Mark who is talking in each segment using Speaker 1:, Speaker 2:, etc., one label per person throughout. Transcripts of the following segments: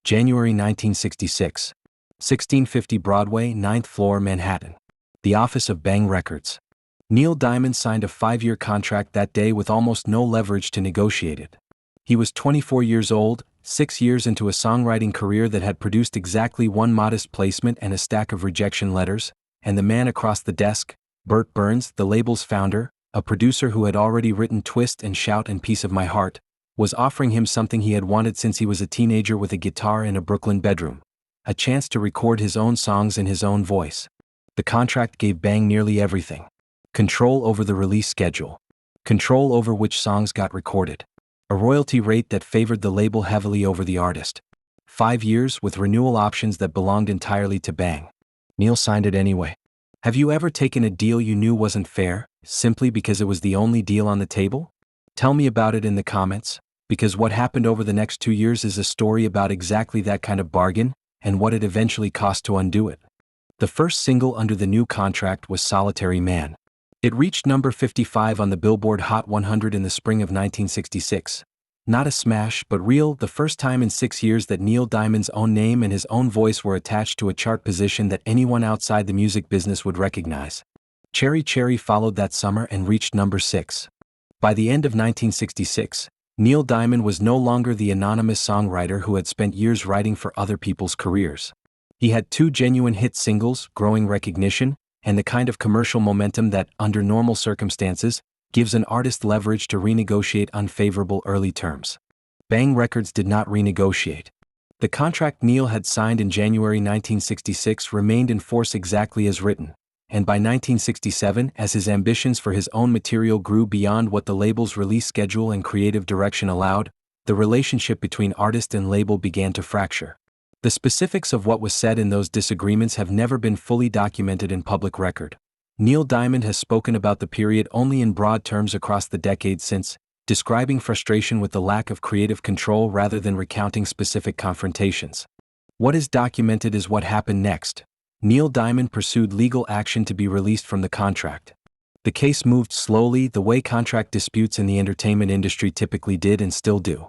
Speaker 1: January 1966. 1650 Broadway, 9th floor, Manhattan. The office of Bang Records. Neil Diamond signed a 5-year contract that day with almost no leverage to negotiate it. He was 24 years old, 6 years into a songwriting career that had produced exactly one modest placement and a stack of rejection letters, and the man across the desk, Bert Berns, the label's founder, a producer who had already written Twist and Shout and Piece of My Heart, was offering him something he had wanted since he was a teenager with a guitar in a Brooklyn bedroom: a chance to record his own songs in his own voice. The contract gave Bang nearly everything: control over the release schedule, control over which songs got recorded, a royalty rate that favored the label heavily over the artist. 5 years with renewal options that belonged entirely to Bang. Neil signed it anyway. Have you ever taken a deal you knew wasn't fair, simply because it was the only deal on the table? Tell me about it in the comments, because what happened over the next 2 years is a story about exactly that kind of bargain, and what it eventually cost to undo it. The first single under the new contract was Solitary Man. It reached number 55 on the Billboard Hot 100 in the spring of 1966. Not a smash, but real, the first time in 6 years that Neil Diamond's own name and his own voice were attached to a chart position that anyone outside the music business would recognize. Cherry Cherry followed that summer and reached number 6. By the end of 1966, Neil Diamond was no longer the anonymous songwriter who had spent years writing for other people's careers. He had 2 genuine hit singles, growing recognition, and the kind of commercial momentum that, under normal circumstances, gives an artist leverage to renegotiate unfavorable early terms. Bang Records did not renegotiate. The contract Neil had signed in January 1966 remained in force exactly as written, and by 1967, as his ambitions for his own material grew beyond what the label's release schedule and creative direction allowed, the relationship between artist and label began to fracture. The specifics of what was said in those disagreements have never been fully documented in public record. Neil Diamond has spoken about the period only in broad terms across the decades since, describing frustration with the lack of creative control rather than recounting specific confrontations. What is documented is what happened next. Neil Diamond pursued legal action to be released from the contract. The case moved slowly, the way contract disputes in the entertainment industry typically did and still do.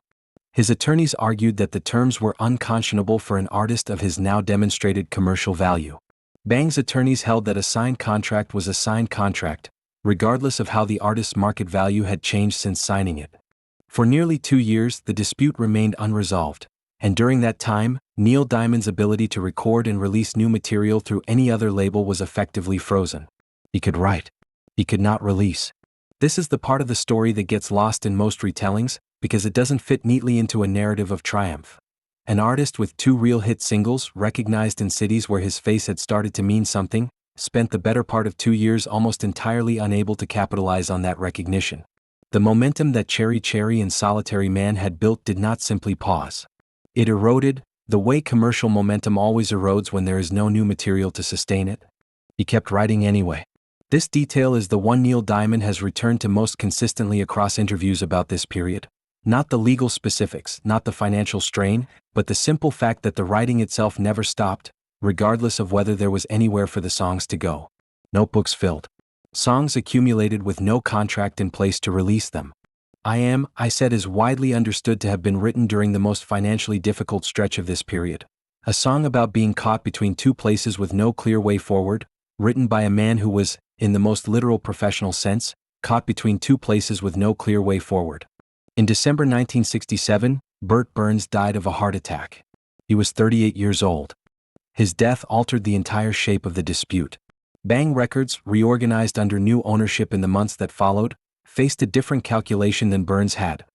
Speaker 1: His attorneys argued that the terms were unconscionable for an artist of his now demonstrated commercial value. Bang's attorneys held that a signed contract was a signed contract, regardless of how the artist's market value had changed since signing it. For nearly 2 years, the dispute remained unresolved, and during that time, Neil Diamond's ability to record and release new material through any other label was effectively frozen. He could write. He could not release. This is the part of the story that gets lost in most retellings, because it doesn't fit neatly into a narrative of triumph. An artist with 2 real hit singles, recognized in cities where his face had started to mean something, spent the better part of 2 years almost entirely unable to capitalize on that recognition. The momentum that Cherry Cherry and Solitary Man had built did not simply pause. It eroded, the way commercial momentum always erodes when there is no new material to sustain it. He kept writing anyway. This detail is the one Neil Diamond has returned to most consistently across interviews about this period. Not the legal specifics, not the financial strain, but the simple fact that the writing itself never stopped, regardless of whether there was anywhere for the songs to go. Notebooks filled. Songs accumulated with no contract in place to release them. I Said is widely understood to have been written during the most financially difficult stretch of this period. A song about being caught between 2 places with no clear way forward, written by a man who was, in the most literal professional sense, caught between 2 places with no clear way forward. In December 1967, Bert Berns died of a heart attack. He was 38 years old. His death altered the entire shape of the dispute. Bang Records, reorganized under new ownership in the months that followed, faced a different calculation than Berns had.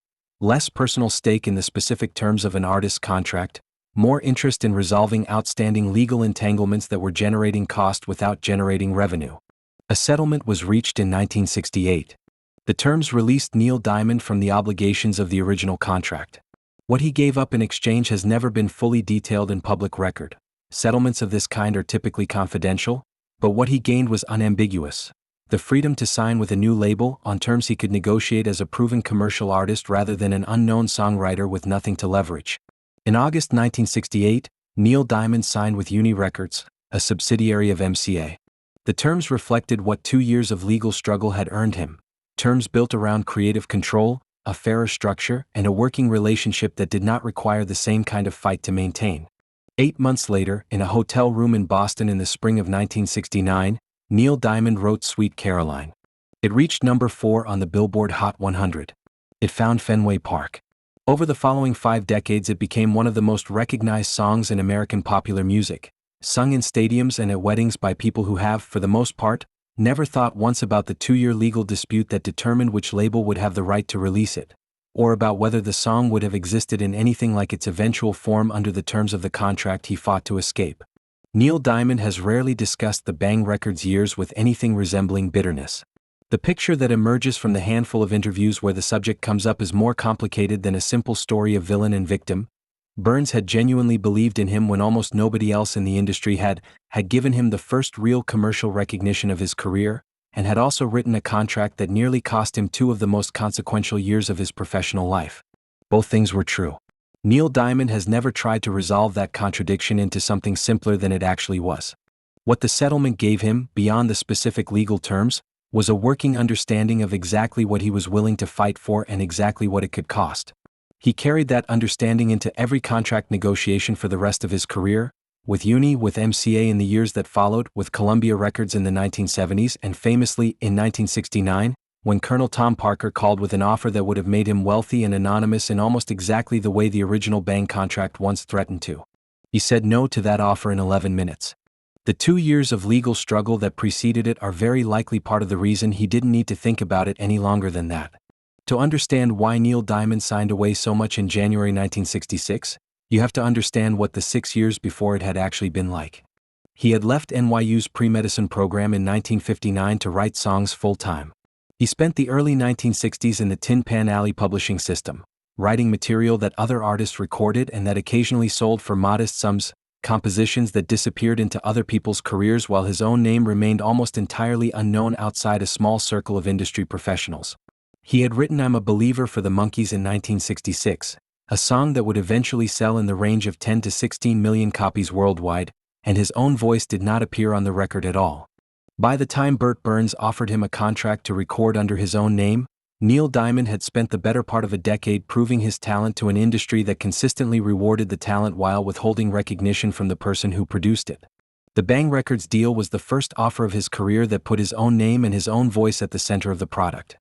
Speaker 1: Less personal stake in the specific terms of an artist's contract, more interest in resolving outstanding legal entanglements that were generating cost without generating revenue. A settlement was reached in 1968. The terms released Neil Diamond from the obligations of the original contract. What he gave up in exchange has never been fully detailed in public record. Settlements of this kind are typically confidential, but what he gained was unambiguous: the freedom to sign with a new label on terms he could negotiate as a proven commercial artist rather than an unknown songwriter with nothing to leverage. In August 1968, Neil Diamond signed with Uni Records, a subsidiary of MCA. The terms reflected what 2 years of legal struggle had earned him: terms built around creative control, a fairer structure, and a working relationship that did not require the same kind of fight to maintain. 8 months later, in a hotel room in Boston in the spring of 1969, Neil Diamond wrote Sweet Caroline. It reached number 4 on the Billboard Hot 100. It found Fenway Park. Over the following 5 decades, it became one of the most recognized songs in American popular music, sung in stadiums and at weddings by people who have, for the most part, never thought once about the 2-year legal dispute that determined which label would have the right to release it, or about whether the song would have existed in anything like its eventual form under the terms of the contract he fought to escape. Neil Diamond has rarely discussed the Bang Records years with anything resembling bitterness. The picture that emerges from the handful of interviews where the subject comes up is more complicated than a simple story of villain and victim. Berns had genuinely believed in him when almost nobody else in the industry had given him the first real commercial recognition of his career, and had also written a contract that nearly cost him 2 of the most consequential years of his professional life. Both things were true. Neil Diamond has never tried to resolve that contradiction into something simpler than it actually was. What the settlement gave him, beyond the specific legal terms, was a working understanding of exactly what he was willing to fight for and exactly what it could cost. He carried that understanding into every contract negotiation for the rest of his career, with Uni, with MCA in the years that followed, with Columbia Records in the 1970s, and famously, in 1969, when Colonel Tom Parker called with an offer that would have made him wealthy and anonymous in almost exactly the way the original Bang contract once threatened to. He said no to that offer in 11 minutes. The 2 years of legal struggle that preceded it are very likely part of the reason he didn't need to think about it any longer than that. To understand why Neil Diamond signed away so much in January 1966, you have to understand what the 6 years before it had actually been like. He had left NYU's pre-medicine program in 1959 to write songs full-time. He spent the early 1960s in the Tin Pan Alley publishing system, writing material that other artists recorded and that occasionally sold for modest sums, compositions that disappeared into other people's careers while his own name remained almost entirely unknown outside a small circle of industry professionals. He had written I'm a Believer for the Monkees in 1966, a song that would eventually sell in the range of 10 to 16 million copies worldwide, and his own voice did not appear on the record at all. By the time Bert Berns offered him a contract to record under his own name, Neil Diamond had spent the better part of a decade proving his talent to an industry that consistently rewarded the talent while withholding recognition from the person who produced it. The Bang Records deal was the first offer of his career that put his own name and his own voice at the center of the product.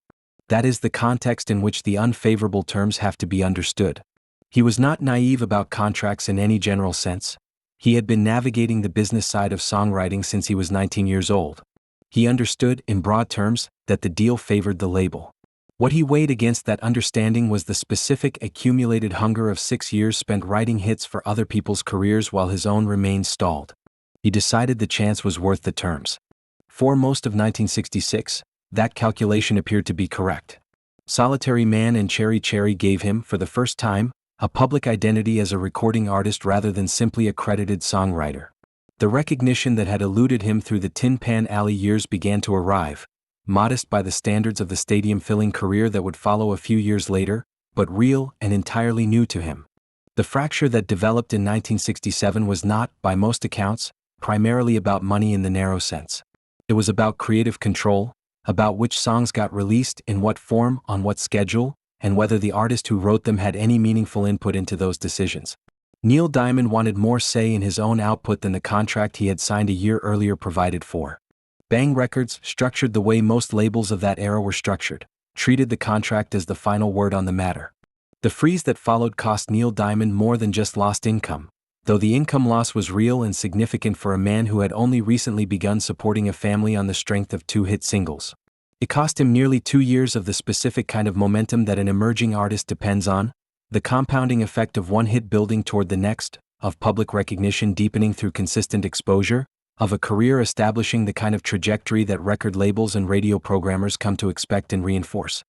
Speaker 1: That is the context in which the unfavorable terms have to be understood. He was not naive about contracts in any general sense. He had been navigating the business side of songwriting since he was 19 years old. He understood, in broad terms, that the deal favored the label. What he weighed against that understanding was the specific accumulated hunger of 6 years spent writing hits for other people's careers while his own remained stalled. He decided the chance was worth the terms. For most of 1966, that calculation appeared to be correct. Solitary Man and Cherry Cherry gave him, for the first time, a public identity as a recording artist rather than simply a credited songwriter. The recognition that had eluded him through the Tin Pan Alley years began to arrive, modest by the standards of the stadium-filling career that would follow a few years later, but real and entirely new to him. The fracture that developed in 1967 was not, by most accounts, primarily about money in the narrow sense. It was about creative control, about which songs got released, in what form, on what schedule, and whether the artist who wrote them had any meaningful input into those decisions. Neil Diamond wanted more say in his own output than the contract he had signed a year earlier provided for. Bang Records, structured the way most labels of that era were structured, treated the contract as the final word on the matter. The freeze that followed cost Neil Diamond more than just lost income, though the income loss was real and significant for a man who had only recently begun supporting a family on the strength of 2 hit singles. It cost him nearly 2 years of the specific kind of momentum that an emerging artist depends on, the compounding effect of one hit building toward the next, of public recognition deepening through consistent exposure, of a career establishing the kind of trajectory that record labels and radio programmers come to expect and reinforce.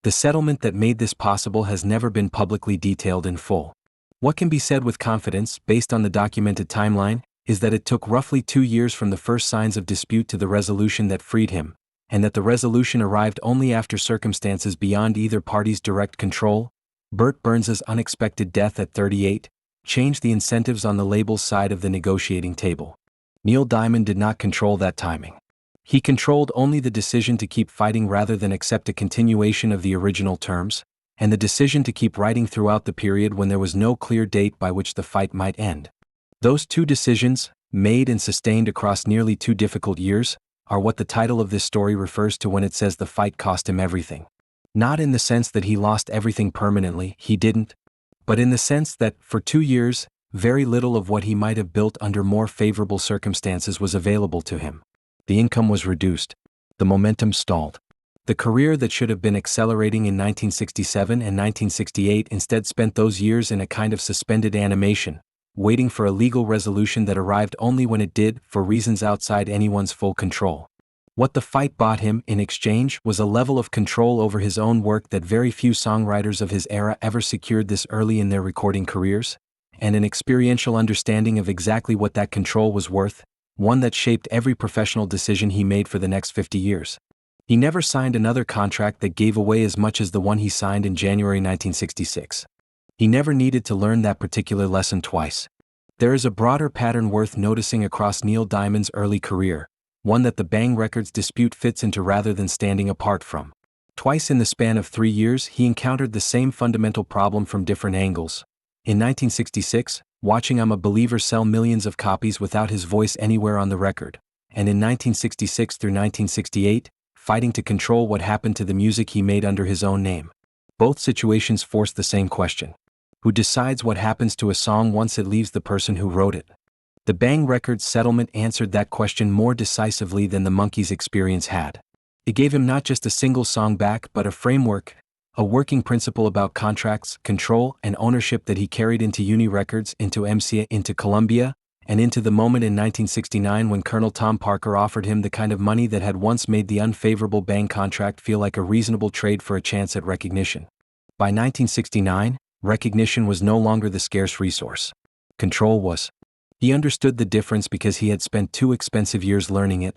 Speaker 1: The settlement that made this possible has never been publicly detailed in full. What can be said with confidence, based on the documented timeline, is that it took roughly 2 years from the first signs of dispute to the resolution that freed him, and that the resolution arrived only after circumstances beyond either party's direct control. Bert Berns' unexpected death at 38 changed the incentives on the label's side of the negotiating table. Neil Diamond did not control that timing. He controlled only the decision to keep fighting rather than accept a continuation of the original terms, and the decision to keep writing throughout the period when there was no clear date by which the fight might end. Those two decisions, made and sustained across nearly 2 difficult years, are what the title of this story refers to when it says the fight cost him everything. Not in the sense that he lost everything permanently, he didn't, but in the sense that, for 2 years, very little of what he might have built under more favorable circumstances was available to him. The income was reduced. The momentum stalled. The career that should have been accelerating in 1967 and 1968 instead spent those years in a kind of suspended animation, waiting for a legal resolution that arrived only when it did, for reasons outside anyone's full control. What the fight bought him, in exchange, was a level of control over his own work that very few songwriters of his era ever secured this early in their recording careers, and an experiential understanding of exactly what that control was worth, one that shaped every professional decision he made for the next 50 years. He never signed another contract that gave away as much as the one he signed in January 1966. He never needed to learn that particular lesson twice. There is a broader pattern worth noticing across Neil Diamond's early career, one that the Bang Records dispute fits into rather than standing apart from. Twice in the span of 3 years he encountered the same fundamental problem from different angles. In 1966, watching I'm a Believer sell millions of copies without his voice anywhere on the record, and in 1966 through 1968, fighting to control what happened to the music he made under his own name. Both situations force the same question. Who decides what happens to a song once it leaves the person who wrote it? The Bang Records settlement answered that question more decisively than the Monkees' experience had. It gave him not just a single song back but a framework, a working principle about contracts, control, and ownership that he carried into Uni Records, into MCA, into Columbia, and into the moment in 1969 when Colonel Tom Parker offered him the kind of money that had once made the unfavorable Bang contract feel like a reasonable trade for a chance at recognition. By 1969, recognition was no longer the scarce resource. Control was. He understood the difference because he had spent 2 expensive years learning it,